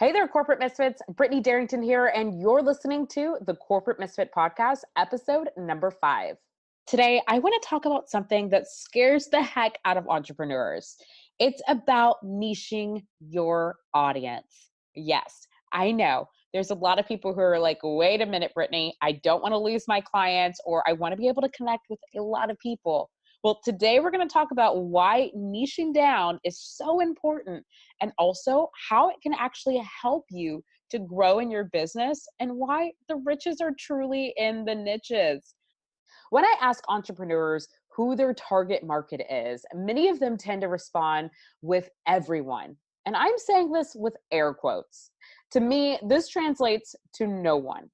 Hey there, Corporate Misfits. Brittany Darrington here, and you're listening to the Corporate Misfit Podcast, episode number 5. Today, I want to talk about something that scares the heck out of entrepreneurs. It's about niching your audience. Yes, I know. There's a lot of people who are like, wait a minute, Brittany, I don't want to lose my clients, or I want to be able to connect with a lot of people. Well, today we're going to talk about why niching down is so important and also how it can actually help you to grow in your business and why the riches are truly in the niches. When I ask entrepreneurs who their target market is, many of them tend to respond with everyone. And I'm saying this with air quotes. To me, this translates to no one.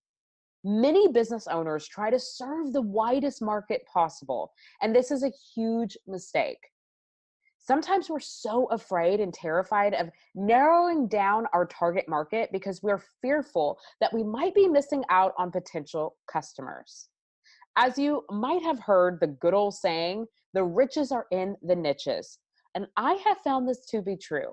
Many business owners try to serve the widest market possible, and this is a huge mistake. Sometimes we're so afraid and terrified of narrowing down our target market because we're fearful that we might be missing out on potential customers. As you might have heard the good old saying, the riches are in the niches, and I have found this to be true.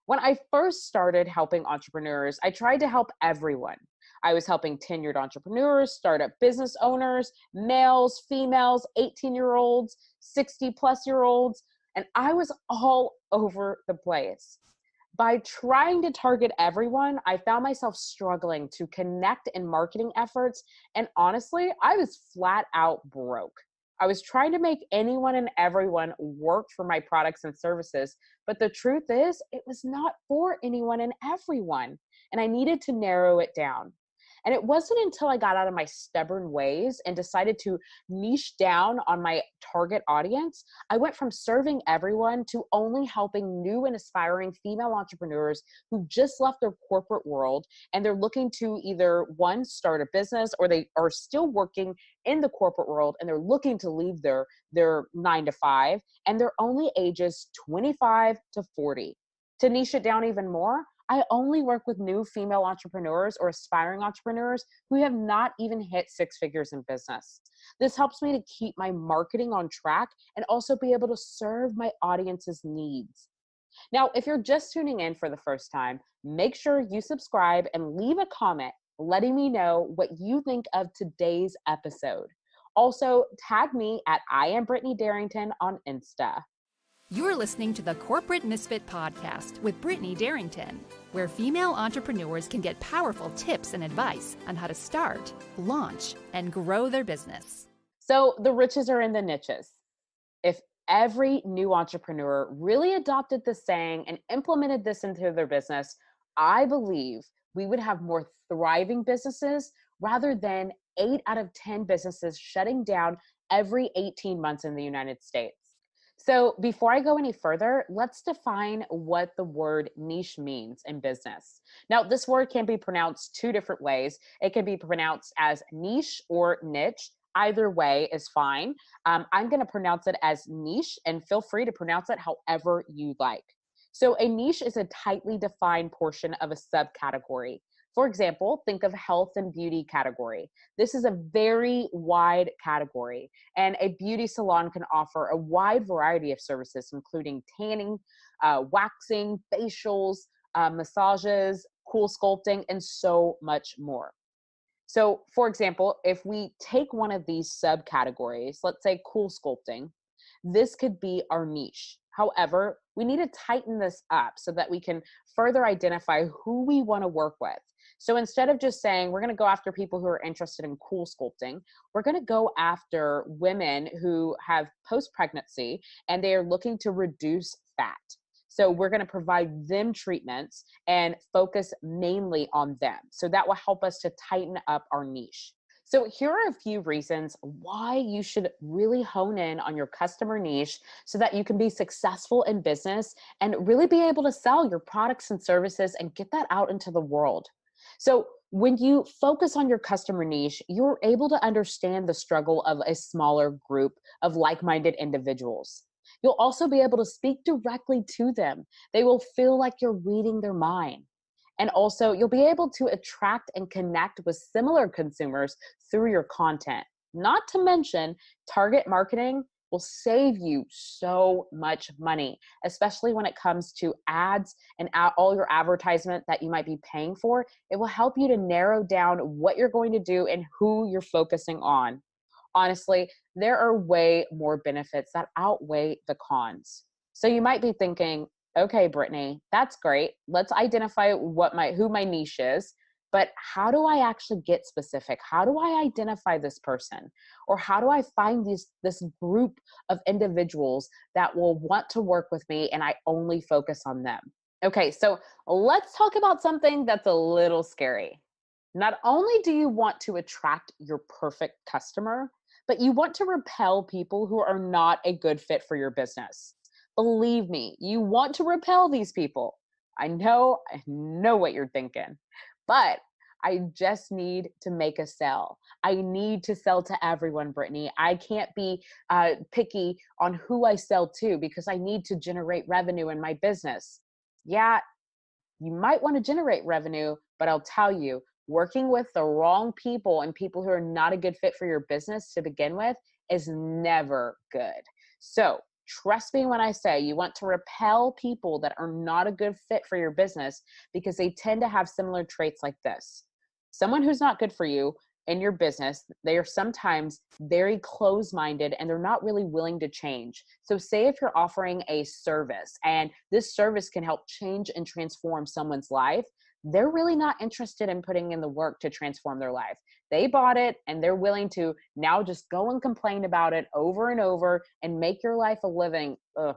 When I first started helping entrepreneurs, I tried to help everyone. I was helping tenured entrepreneurs, startup business owners, males, females, 18-year-olds, 60-plus-year-olds, and I was all over the place. By trying to target everyone, I found myself struggling to connect in marketing efforts, and honestly, I was flat out broke. I was trying to make anyone and everyone work for my products and services, but the truth is, it was not for anyone and everyone, and I needed to narrow it down. And it wasn't until I got out of my stubborn ways and decided to niche down on my target audience, I went from serving everyone to only helping new and aspiring female entrepreneurs who just left their corporate world and they're looking to either one, start a business, or they are still working in the corporate world and they're looking to leave their 9 to 5, and they're only ages 25 to 40. To niche it down even more, I only work with new female entrepreneurs or aspiring entrepreneurs who have not even hit 6 figures in business. This helps me to keep my marketing on track and also be able to serve my audience's needs. Now, if you're just tuning in for the first time, make sure you subscribe and leave a comment letting me know what you think of today's episode. Also, tag me at I am Brittany Darrington on Insta. You're listening to the Corporate Misfit Podcast with Brittany Darrington, where female entrepreneurs can get powerful tips and advice on how to start, launch, and grow their business. So the riches are in the niches. If every new entrepreneur really adopted this saying and implemented this into their business, I believe we would have more thriving businesses rather than 8 out of 10 businesses shutting down every 18 months in the United States. So before I go any further, let's define what the word niche means in business. Now, this word can be pronounced 2 different ways. It can be pronounced as niche or niche. Either way is fine. I'm going to pronounce it as niche, and feel free to pronounce it however you like. So a niche is a tightly defined portion of a subcategory. For example, think of health and beauty category. This is a very wide category, and a beauty salon can offer a wide variety of services, including tanning, waxing, facials, massages, cool sculpting, and so much more. So, for example, if we take one of these subcategories, let's say cool sculpting, this could be our niche. However, we need to tighten this up so that we can further identify who we want to work with. So instead of just saying we're going to go after people who are interested in cool sculpting, we're going to go after women who have post-pregnancy and they are looking to reduce fat. So we're going to provide them treatments and focus mainly on them. So that will help us to tighten up our niche. So here are a few reasons why you should really hone in on your customer niche so that you can be successful in business and really be able to sell your products and services and get that out into the world. So when you focus on your customer niche, you're able to understand the struggle of a smaller group of like-minded individuals. You'll also be able to speak directly to them. They will feel like you're reading their mind. And also, you'll be able to attract and connect with similar consumers through your content. Not to mention, target marketing will save you so much money, especially when it comes to ads and all your advertisement that you might be paying for. It will help you to narrow down what you're going to do and who you're focusing on. Honestly, there are way more benefits that outweigh the cons. So you might be thinking, okay, Brittany, that's great. Let's identify who my niche is, but how do I actually get specific? How do I identify this person? Or how do I find this group of individuals that will want to work with me and I only focus on them? Okay, so let's talk about something that's a little scary. Not only do you want to attract your perfect customer, but you want to repel people who are not a good fit for your business. Believe me, you want to repel these people. I know what you're thinking, but I just need to make a sell. I need to sell to everyone, Brittany. I can't be picky on who I sell to because I need to generate revenue in my business. Yeah, you might want to generate revenue, but I'll tell you, working with the wrong people and people who are not a good fit for your business to begin with is never good. So trust me when I say you want to repel people that are not a good fit for your business because they tend to have similar traits like this. Someone who's not good for you in your business, they are sometimes very close-minded and they're not really willing to change. So say if you're offering a service and this service can help change and transform someone's life, they're really not interested in putting in the work to transform their life. They bought it and they're willing to now just go and complain about it over and over and make your life a living. Ugh,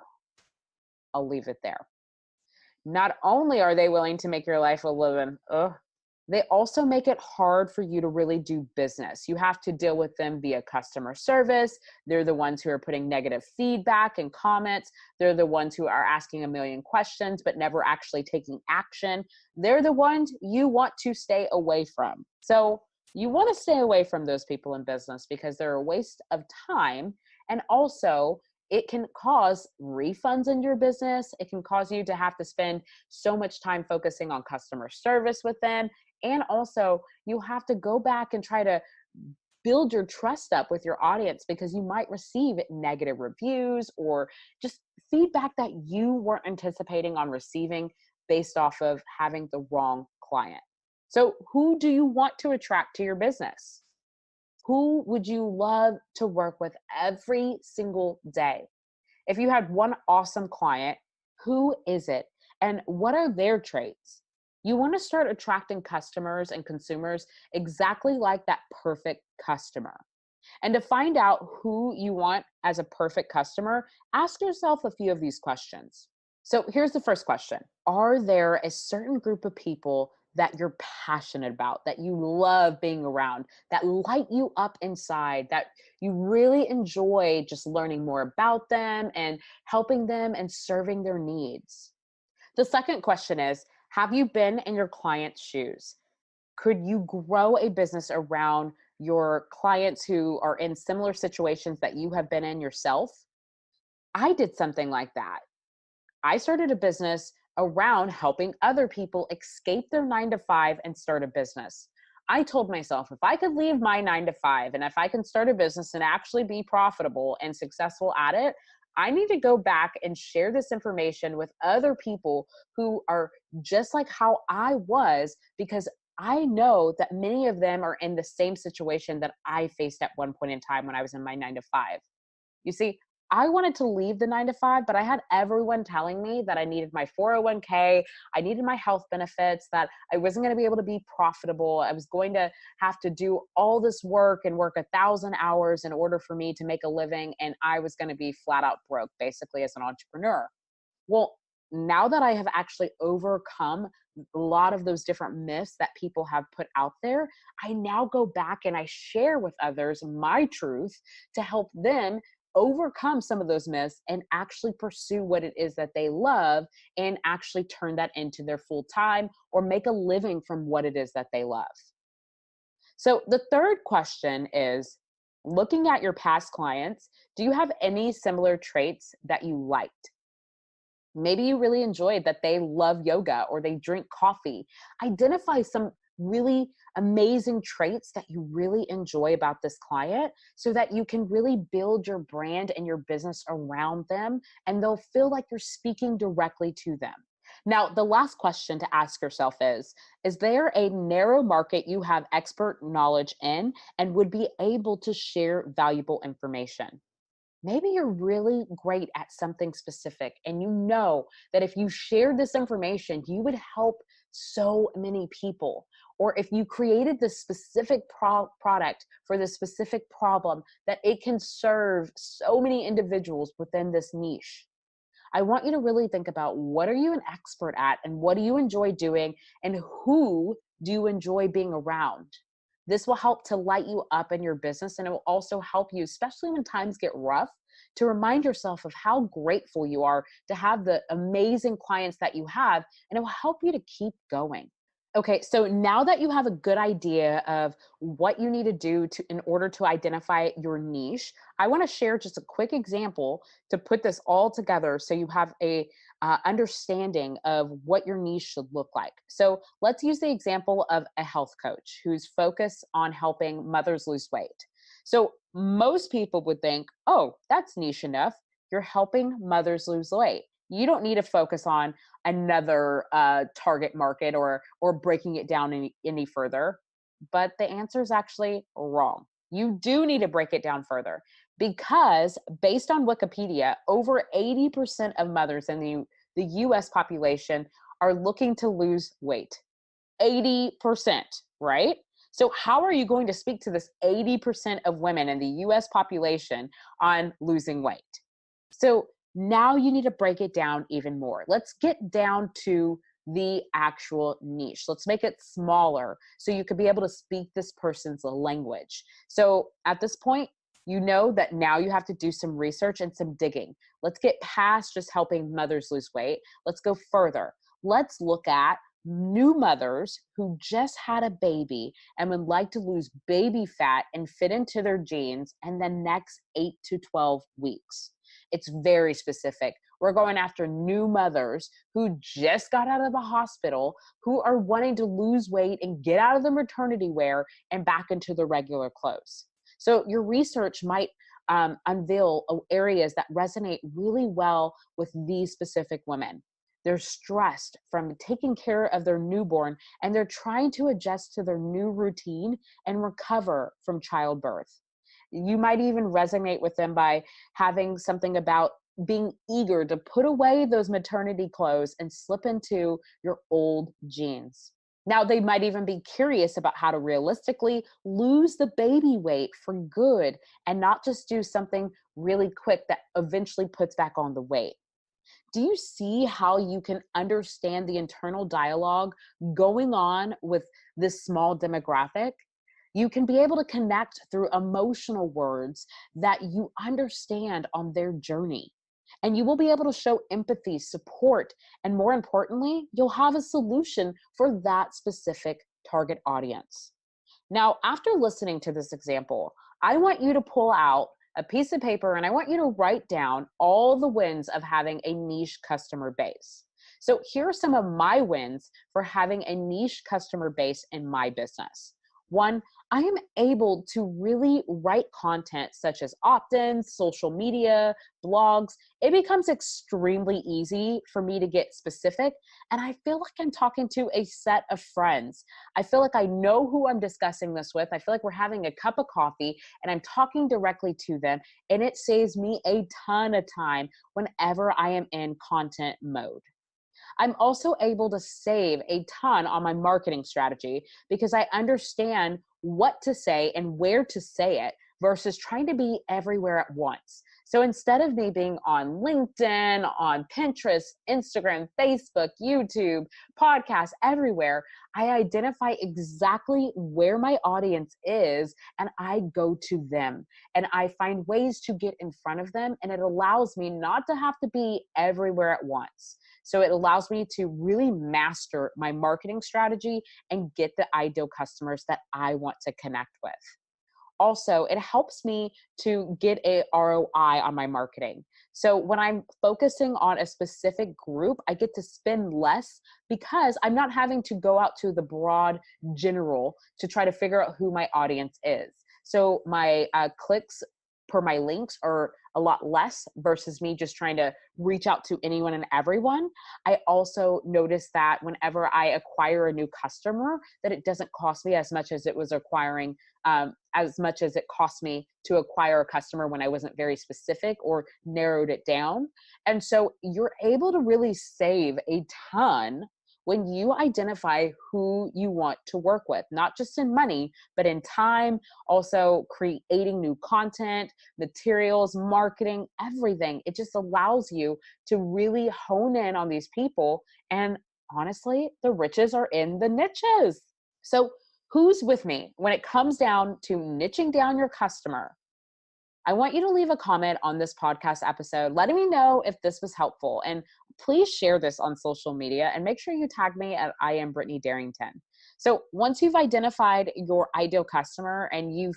I'll leave it there. Not only are they willing to make your life a living, they also make it hard for you to really do business. You have to deal with them via customer service. They're the ones who are putting negative feedback and comments. They're the ones who are asking a million questions, but never actually taking action. They're the ones you want to stay away from. So you want to stay away from those people in business because they're a waste of time. And also, it can cause refunds in your business. It can cause you to have to spend so much time focusing on customer service with them. And also, you have to go back and try to build your trust up with your audience because you might receive negative reviews or just feedback that you weren't anticipating on receiving based off of having the wrong client. So who do you want to attract to your business? Who would you love to work with every single day? If you had one awesome client, who is it? And what are their traits? You want to start attracting customers and consumers exactly like that perfect customer. And to find out who you want as a perfect customer, ask yourself a few of these questions. So here's the first question. Are there a certain group of people that you're passionate about, that you love being around, that light you up inside, that you really enjoy just learning more about them and helping them and serving their needs? The second question is, have you been in your client's shoes? Could you grow a business around your clients who are in similar situations that you have been in yourself? I did something like that. I started a business around helping other people escape their 9 to 5 and start a business. I told myself if I could leave my 9 to 5 and if I can start a business and actually be profitable and successful at it, I need to go back and share this information with other people who are just like how I was, because I know that many of them are in the same situation that I faced at one point in time when I was in my 9 to 5. You see, I wanted to leave the 9 to 5, but I had everyone telling me that I needed my 401k, I needed my health benefits, that I wasn't going to be able to be profitable. I was going to have to do all this work and work 1,000 hours in order for me to make a living. And I was going to be flat out broke, basically, as an entrepreneur. Well, now that I have actually overcome a lot of those different myths that people have put out there, I now go back and I share with others my truth to help them overcome some of those myths and actually pursue what it is that they love and actually turn that into their full time or make a living from what it is that they love. So the third question is, looking at your past clients, do you have any similar traits that you liked? Maybe you really enjoyed that they love yoga or they drink coffee. Identify some really amazing traits that you really enjoy about this client so that you can really build your brand and your business around them, and they'll feel like you're speaking directly to them. Now, the last question to ask yourself is there a narrow market you have expert knowledge in and would be able to share valuable information? Maybe you're really great at something specific and you know that if you shared this information, you would help so many people. Or if you created this specific product for this specific problem, that it can serve so many individuals within this niche. I want you to really think about, what are you an expert at and what do you enjoy doing and who do you enjoy being around? This will help to light you up in your business, and it will also help you, especially when times get rough, to remind yourself of how grateful you are to have the amazing clients that you have, and it will help you to keep going. Okay, so now that you have a good idea of what you need to do in order to identify your niche, I want to share just a quick example to put this all together so you have a understanding of what your niche should look like. So let's use the example of a health coach who's focused on helping mothers lose weight. So most people would think, oh, that's niche enough. You're helping mothers lose weight. You don't need to focus on another target market or breaking it down any further. But the answer is actually wrong. You do need to break it down further, because based on Wikipedia, over 80% of mothers in the US population are looking to lose weight. 80%, right? So how are you going to speak to this 80% of women in the US population on losing weight? So now you need to break it down even more. Let's get down to the actual niche. Let's make it smaller so you could be able to speak this person's language. So at this point, you know that now you have to do some research and some digging. Let's get past just helping mothers lose weight. Let's go further. Let's look at new mothers who just had a baby and would like to lose baby fat and fit into their jeans in the next 8 to 12 weeks. It's very specific. We're going after new mothers who just got out of the hospital, who are wanting to lose weight and get out of the maternity wear and back into the regular clothes. So your research might unveil areas that resonate really well with these specific women. They're stressed from taking care of their newborn, and they're trying to adjust to their new routine and recover from childbirth. You might even resonate with them by having something about being eager to put away those maternity clothes and slip into your old jeans. Now, they might even be curious about how to realistically lose the baby weight for good and not just do something really quick that eventually puts back on the weight. Do you see how you can understand the internal dialogue going on with this small demographic? You can be able to connect through emotional words that you understand on their journey. And you will be able to show empathy, support, and more importantly, you'll have a solution for that specific target audience. Now, after listening to this example, I want you to pull out a piece of paper and I want you to write down all the wins of having a niche customer base. So here are some of my wins for having a niche customer base in my business. One, I am able to really write content such as opt-ins, social media, blogs. It becomes extremely easy for me to get specific, and I feel like I'm talking to a set of friends. I feel like I know who I'm discussing this with. I feel like we're having a cup of coffee and I'm talking directly to them, and it saves me a ton of time whenever I am in content mode. I'm also able to save a ton on my marketing strategy because I understand what to say and where to say it versus trying to be everywhere at once. So instead of me being on LinkedIn, on Pinterest, Instagram, Facebook, YouTube, podcasts, everywhere, I identify exactly where my audience is and I go to them. And I find ways to get in front of them, and it allows me not to have to be everywhere at once. So it allows me to really master my marketing strategy and get the ideal customers that I want to connect with. Also, it helps me to get a ROI on my marketing. So when I'm focusing on a specific group, I get to spend less because I'm not having to go out to the broad general to try to figure out who my audience is. So my clicks per my links are a lot less versus me just trying to reach out to anyone and everyone. I also notice that whenever I acquire a new customer, that it doesn't cost me as much as it was acquiring, as much as it cost me to acquire a customer when I wasn't very specific or narrowed it down. And so you're able to really save a ton when you identify who you want to work with, not just in money, but in time, also creating new content, materials, marketing, everything. It just allows you to really hone in on these people. And honestly, the riches are in the niches. So who's with me when it comes down to niching down your customer? I want you to leave a comment on this podcast episode, letting me know if this was helpful. And please share this on social media and make sure you tag me at I am Brittany Darrington. So once you've identified your ideal customer and you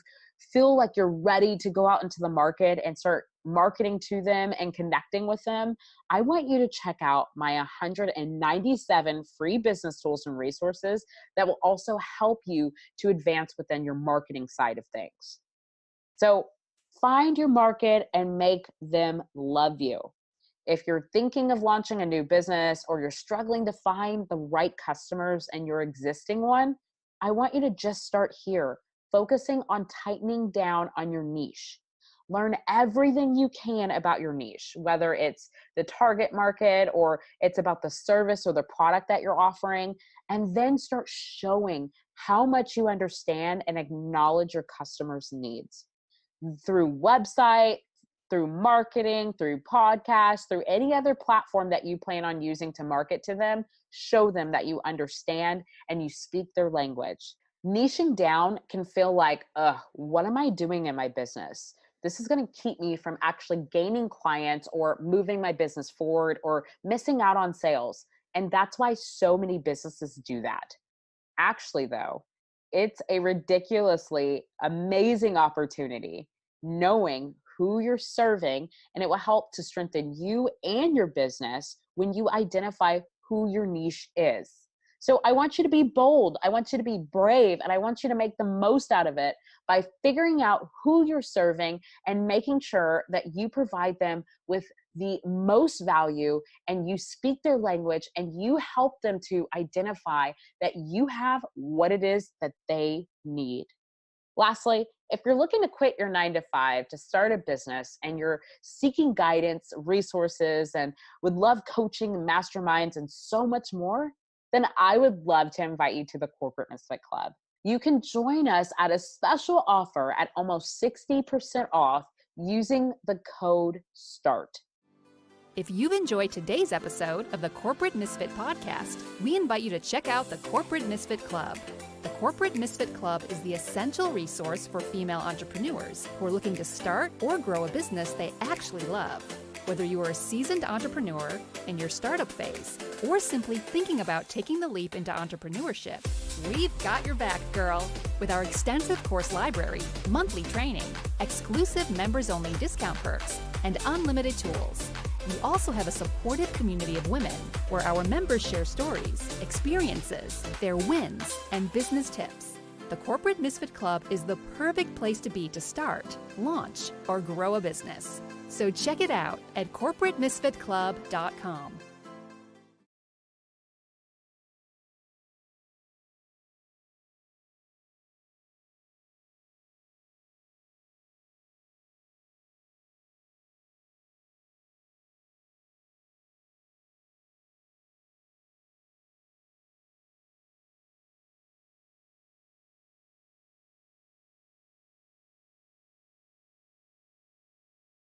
feel like you're ready to go out into the market and start marketing to them and connecting with them, I want you to check out my 197 free business tools and resources that will also help you to advance within your marketing side of things. So find your market and make them love you. If you're thinking of launching a new business or you're struggling to find the right customers in your existing one, I want you to just start here, focusing on tightening down on your niche. Learn everything you can about your niche, whether it's the target market or it's about the service or the product that you're offering, and then start showing how much you understand and acknowledge your customers' needs. Through website, through marketing, through podcasts, through any other platform that you plan on using to market to them, show them that you understand and you speak their language. Niching down can feel like, what am I doing in my business? This is going to keep me from actually gaining clients or moving my business forward or missing out on sales. And that's why so many businesses do that. Actually, though, it's a ridiculously amazing opportunity knowing who you're serving, and it will help to strengthen you and your business when you identify who your niche is. So I want you to be bold, I want you to be brave, and I want you to make the most out of it by figuring out who you're serving and making sure that you provide them with the most value and you speak their language and you help them to identify that you have what it is that they need. Lastly, if you're looking to quit your 9 to 5 to start a business and you're seeking guidance, resources, and would love coaching, masterminds, and so much more, then I would love to invite you to the Corporate Misfit Club. You can join us at a special offer at almost 60% off using the code START. If you've enjoyed today's episode of the Corporate Misfit podcast, we invite you to check out the Corporate Misfit Club. The Corporate Misfit Club is the essential resource for female entrepreneurs who are looking to start or grow a business they actually love. Whether you are a seasoned entrepreneur in your startup phase or simply thinking about taking the leap into entrepreneurship, we've got your back, girl. With our extensive course library, monthly training, exclusive members-only discount perks, and unlimited tools. We also have a supportive community of women where our members share stories, experiences, their wins, and business tips. The Corporate Misfit Club is the perfect place to be to start, launch, or grow a business. So check it out at corporatemisfitclub.com.